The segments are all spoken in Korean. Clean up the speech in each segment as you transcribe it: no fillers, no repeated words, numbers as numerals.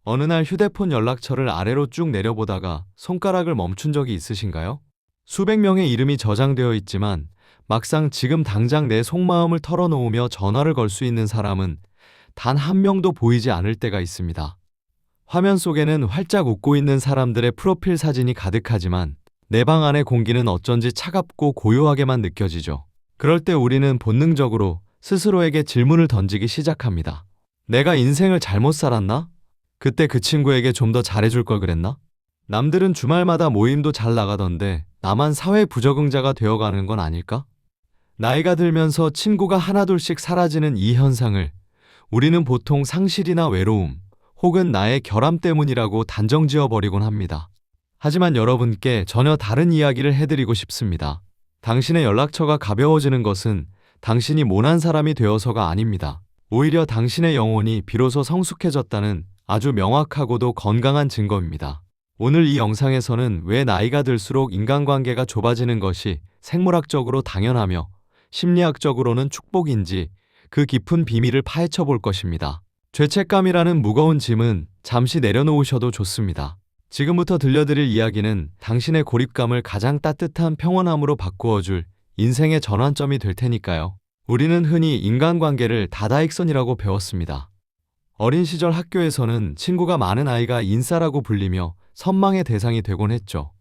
어느 날 휴대폰 연락처를 아래로 쭉 내려보다가 손가락을 멈춘 적이 있으신가요? 수백 명의 이름이 저장되어 있지만 막상 지금 당장 내 속마음을 털어놓으며 전화를 걸 수 있는 사람은 단 한 명도 보이지 않을 때가 있습니다. 화면 속에는 활짝 웃고 있는 사람들의 프로필 사진이 가득하지만 내 방 안의 공기는 어쩐지 차갑고 고요하게만 느껴지죠. 그럴 때 우리는 본능적으로 스스로에게 질문을 던지기 시작합니다. 내가 인생을 잘못 살았나? 그때 그 친구에게 좀 더 잘해줄 걸 그랬나? 남들은 주말마다 모임도 잘 나가던데 나만 사회 부적응자가 되어가는 건 아닐까? 나이가 들면서 친구가 하나둘씩 사라지는 이 현상을 우리는 보통 상실이나 외로움 혹은 나의 결함 때문이라고 단정지어버리곤 합니다. 하지만 여러분께 전혀 다른 이야기를 해드리고 싶습니다. 당신의 연락처가 가벼워지는 것은 당신이 모난 사람이 되어서가 아닙니다. 오히려 당신의 영혼이 비로소 성숙해졌다는 아주 명확하고도 건강한 증거입니다. 오늘 이 영상에서는 왜 나이가 들수록 인간관계가 좁아지는 것이 생물학적으로 당연하며 심리학적으로는 축복인지 그 깊은 비밀을 파헤쳐 볼 것입니다. 죄책감이라는 무거운 짐은 잠시 내려놓으셔도 좋습니다. 지금부터 들려드릴 이야기는 당신의 고립감을 가장 따뜻한 평온함으로 바꾸어줄 인생의 전환점이 될 테니까요. 우리는 흔히 인간관계를 다다익선이라고 배웠습니다. 어린 시절 학교에서는 친구가 많은 아이가 인싸라고 불리며 선망의 대상이 되곤 했죠.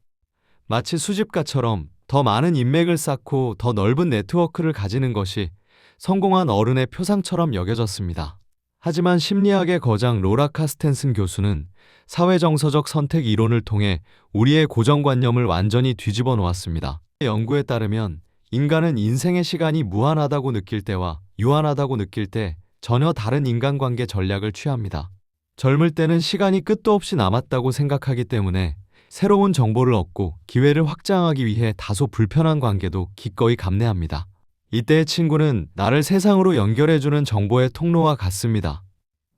마치 수집가처럼 더 많은 인맥을 쌓고 더 넓은 네트워크를 가지는 것이 성공한 어른의 표상처럼 여겨졌습니다. 하지만 심리학의 거장 로라 카스텐슨 교수는 사회정서적 선택 이론을 통해 우리의 고정관념을 완전히 뒤집어 놓았습니다. 연구에 따르면 인간은 인생의 시간이 무한하다고 느낄 때와 유한하다고 느낄 때 전혀 다른 인간관계 전략을 취합니다. 젊을 때는 시간이 끝도 없이 남았다고 생각하기 때문에 새로운 정보를 얻고 기회를 확장하기 위해 다소 불편한 관계도 기꺼이 감내합니다. 이때의 친구는 나를 세상으로 연결해주는 정보의 통로와 같습니다.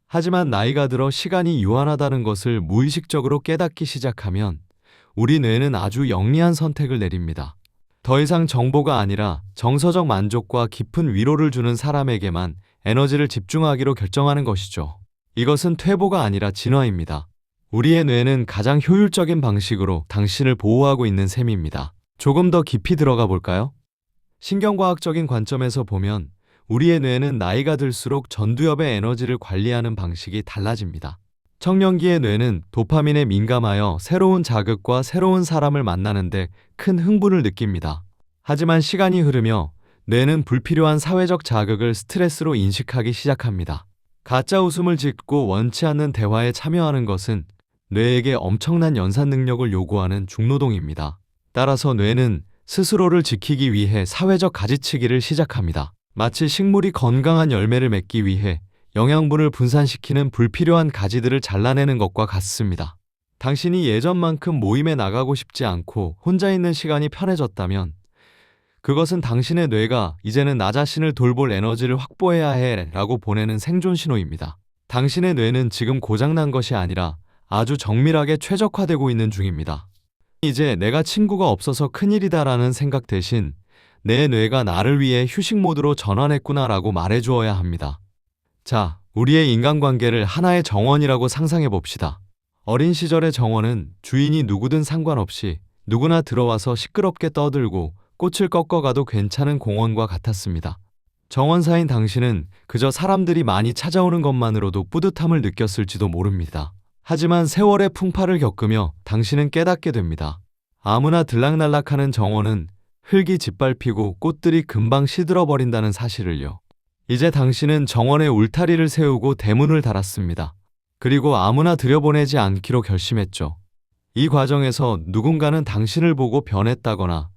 하지만 나이가 들어 시간이 유한하다는 것을 무의식적으로 깨닫기 시작하면 우리 뇌는 아주 영리한 선택을 내립니다. 더 이상 정보가 아니라 정서적 만족과 깊은 위로를 주는 사람에게만 에너지를 집중하기로 결정하는 것이죠. 이것은 퇴보가 아니라 진화입니다. 우리의 뇌는 가장 효율적인 방식으로 당신을 보호하고 있는 셈입니다. 조금 더 깊이 들어가 볼까요? 신경과학적인 관점에서 보면 우리의 뇌는 나이가 들수록 전두엽의 에너지를 관리하는 방식이 달라집니다. 청년기의 뇌는 도파민에 민감하여 새로운 자극과 새로운 사람을 만나는데 큰 흥분을 느낍니다. 하지만 시간이 흐르며 뇌는 불필요한 사회적 자극을 스트레스로 인식하기 시작합니다. 가짜 웃음을 짓고 원치 않는 대화에 참여하는 것은 뇌에게 엄청난 연산 능력을 요구하는 중노동입니다. 따라서 뇌는 스스로를 지키기 위해 사회적 가지치기를 시작합니다. 마치 식물이 건강한 열매를 맺기 위해 영양분을 분산시키는 불필요한 가지들을 잘라내는 것과 같습니다. 당신이 예전만큼 모임에 나가고 싶지 않고 혼자 있는 시간이 편해졌다면 그것은 당신의 뇌가 이제는 나 자신을 돌볼 에너지를 확보해야 해 라고 보내는 생존 신호입니다. 당신의 뇌는 지금 고장난 것이 아니라 아주 정밀하게 최적화되고 있는 중입니다. 이제 내가 친구가 없어서 큰일이다 라는 생각 대신 내 뇌가 나를 위해 휴식 모드로 전환했구나 라고 말해주어야 합니다. 자, 우리의 인간관계를 하나의 정원이라고 상상해 봅시다. 어린 시절의 정원은 주인이 누구든 상관없이 누구나 들어와서 시끄럽게 떠들고 꽃을 꺾어가도 괜찮은 공원과 같았습니다. 정원사인 당신은 그저 사람들이 많이 찾아오는 것만으로도 뿌듯함을 느꼈을지도 모릅니다. 하지만 세월의 풍파를 겪으며 당신은 깨닫게 됩니다. 아무나 들락날락하는 정원은 흙이 짓밟히고 꽃들이 금방 시들어버린다는 사실을요. 이제 당신은 정원에 울타리를 세우고 대문을 달았습니다. 그리고 아무나 들여보내지 않기로 결심했죠. 이 과정에서 누군가는 당신을 보고 변했다거나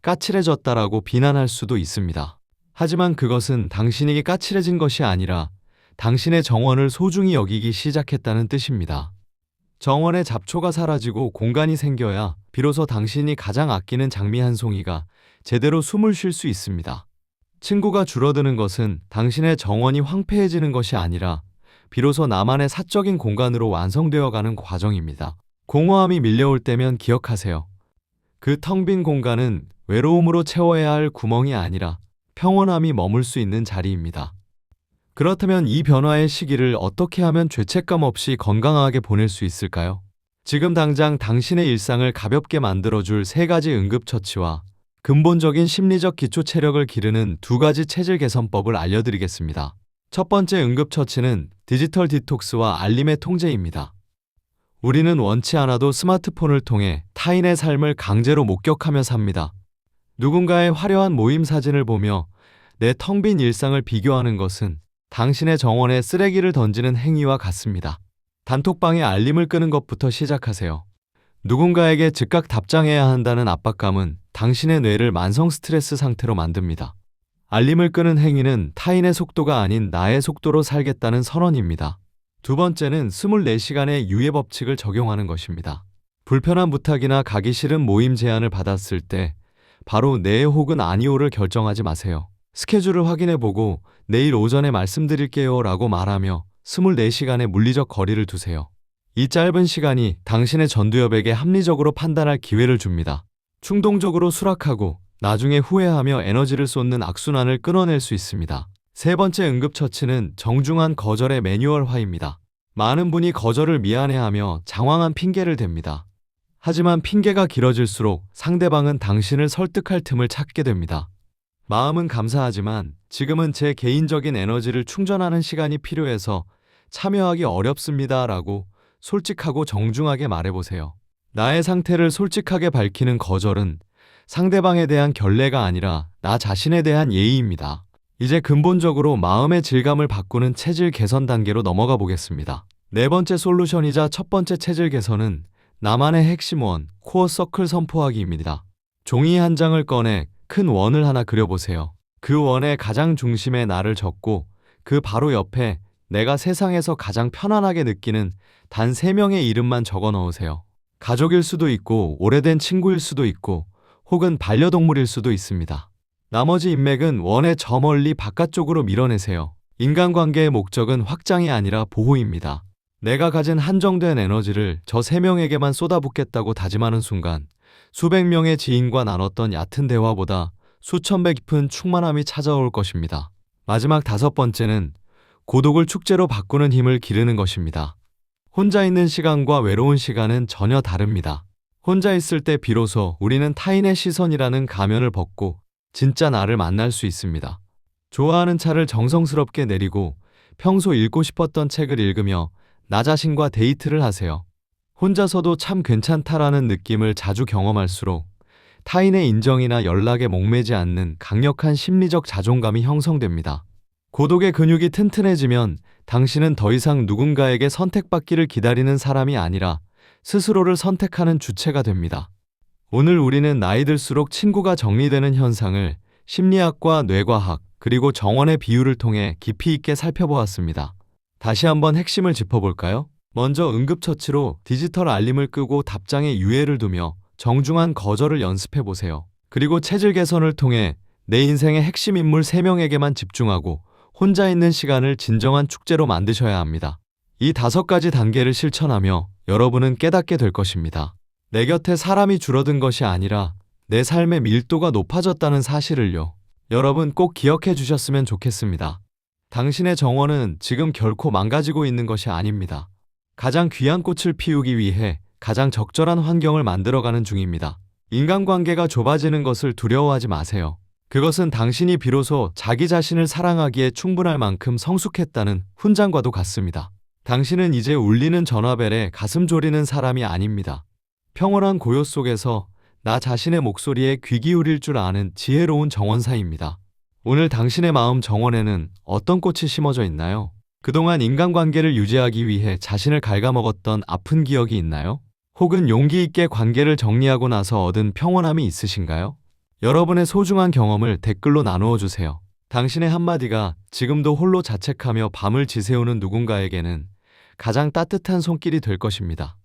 까칠해졌다라고 비난할 수도 있습니다. 하지만 그것은 당신에게 까칠해진 것이 아니라 당신의 정원을 소중히 여기기 시작했다는 뜻입니다. 정원의 잡초가 사라지고 공간이 생겨야 비로소 당신이 가장 아끼는 장미 한 송이가 제대로 숨을 쉴 수 있습니다. 친구가 줄어드는 것은 당신의 정원이 황폐해지는 것이 아니라 비로소 나만의 사적인 공간으로 완성되어가는 과정입니다. 공허함이 밀려올 때면 기억하세요. 그 텅 빈 공간은 외로움으로 채워야 할 구멍이 아니라 평온함이 머물 수 있는 자리입니다. 그렇다면 이 변화의 시기를 어떻게 하면 죄책감 없이 건강하게 보낼 수 있을까요? 지금 당장 당신의 일상을 가볍게 만들어줄 3가지 응급처치와 근본적인 심리적 기초 체력을 기르는 2가지 체질 개선법을 알려드리겠습니다. 첫 번째 응급처치는 디지털 디톡스와 알림의 통제입니다. 우리는 원치 않아도 스마트폰을 통해 타인의 삶을 강제로 목격하며 삽니다. 누군가의 화려한 모임 사진을 보며 내 텅 빈 일상을 비교하는 것은 당신의 정원에 쓰레기를 던지는 행위와 같습니다. 단톡방에 알림을 끄는 것부터 시작하세요. 누군가에게 즉각 답장해야 한다는 압박감은 당신의 뇌를 만성 스트레스 상태로 만듭니다. 알림을 끄는 행위는 타인의 속도가 아닌 나의 속도로 살겠다는 선언입니다. 두 번째는 24시간의 유예 법칙을 적용하는 것입니다. 불편한 부탁이나 가기 싫은 모임 제안을 받았을 때 바로 네 혹은 아니오를 결정하지 마세요. 스케줄을 확인해보고 내일 오전에 말씀드릴게요 라고 말하며 24시간의 물리적 거리를 두세요. 이 짧은 시간이 당신의 전두엽에게 합리적으로 판단할 기회를 줍니다. 충동적으로 수락하고 나중에 후회하며 에너지를 쏟는 악순환을 끊어낼 수 있습니다. 세 번째 응급처치는 정중한 거절의 매뉴얼화입니다. 많은 분이 거절을 미안해하며 장황한 핑계를 댑니다. 하지만 핑계가 길어질수록 상대방은 당신을 설득할 틈을 찾게 됩니다. 마음은 감사하지만 지금은 제 개인적인 에너지를 충전하는 시간이 필요해서 참여하기 어렵습니다 라고 솔직하고 정중하게 말해보세요. 나의 상태를 솔직하게 밝히는 거절은 상대방에 대한 결례가 아니라 나 자신에 대한 예의입니다. 이제 근본적으로 마음의 질감을 바꾸는 체질 개선 단계로 넘어가 보겠습니다. 네 번째 솔루션이자 첫 번째 체질 개선은 나만의 핵심 원, 코어 서클 선포하기입니다. 종이 한 장을 꺼내 큰 원을 하나 그려보세요. 그 원의 가장 중심에 나를 적고 그 바로 옆에 내가 세상에서 가장 편안하게 느끼는 단 3명의 이름만 적어 넣으세요. 가족일 수도 있고 오래된 친구일 수도 있고 혹은 반려동물일 수도 있습니다. 나머지 인맥은 원의 저 멀리 바깥쪽으로 밀어내세요. 인간관계의 목적은 확장이 아니라 보호입니다. 내가 가진 한정된 에너지를 저 3명에게만 쏟아붓겠다고 다짐하는 순간 수백 명의 지인과 나눴던 얕은 대화보다 수천 배 깊은 충만함이 찾아올 것입니다. 마지막 5번째는 고독을 축제로 바꾸는 힘을 기르는 것입니다. 혼자 있는 시간과 외로운 시간은 전혀 다릅니다. 혼자 있을 때 비로소 우리는 타인의 시선이라는 가면을 벗고 진짜 나를 만날 수 있습니다. 좋아하는 차를 정성스럽게 내리고 평소 읽고 싶었던 책을 읽으며 나 자신과 데이트를 하세요. 혼자서도 참 괜찮다라는 느낌을 자주 경험할수록 타인의 인정이나 연락에 목매지 않는 강력한 심리적 자존감이 형성됩니다. 고독의 근육이 튼튼해지면 당신은 더 이상 누군가에게 선택받기를 기다리는 사람이 아니라 스스로를 선택하는 주체가 됩니다. 오늘 우리는 나이 들수록 친구가 정리되는 현상을 심리학과 뇌과학 그리고 정원의 비유를 통해 깊이 있게 살펴보았습니다. 다시 한번 핵심을 짚어볼까요? 먼저 응급처치로 디지털 알림을 끄고 답장에 유예를 두며 정중한 거절을 연습해보세요. 그리고 체질 개선을 통해 내 인생의 핵심 인물 3명에게만 집중하고 혼자 있는 시간을 진정한 축제로 만드셔야 합니다. 이 5가지 단계를 실천하며 여러분은 깨닫게 될 것입니다. 내 곁에 사람이 줄어든 것이 아니라 내 삶의 밀도가 높아졌다는 사실을요. 여러분 꼭 기억해 주셨으면 좋겠습니다. 당신의 정원은 지금 결코 망가지고 있는 것이 아닙니다. 가장 귀한 꽃을 피우기 위해 가장 적절한 환경을 만들어가는 중입니다. 인간관계가 좁아지는 것을 두려워하지 마세요. 그것은 당신이 비로소 자기 자신을 사랑하기에 충분할 만큼 성숙했다는 훈장과도 같습니다. 당신은 이제 울리는 전화벨에 가슴 졸이는 사람이 아닙니다. 평온한 고요 속에서 나 자신의 목소리에 귀 기울일 줄 아는 지혜로운 정원사입니다. 오늘 당신의 마음 정원에는 어떤 꽃이 심어져 있나요? 그동안 인간관계를 유지하기 위해 자신을 갉아먹었던 아픈 기억이 있나요? 혹은 용기 있게 관계를 정리하고 나서 얻은 평온함이 있으신가요? 여러분의 소중한 경험을 댓글로 나누어 주세요. 당신의 한마디가 지금도 홀로 자책하며 밤을 지새우는 누군가에게는 가장 따뜻한 손길이 될 것입니다.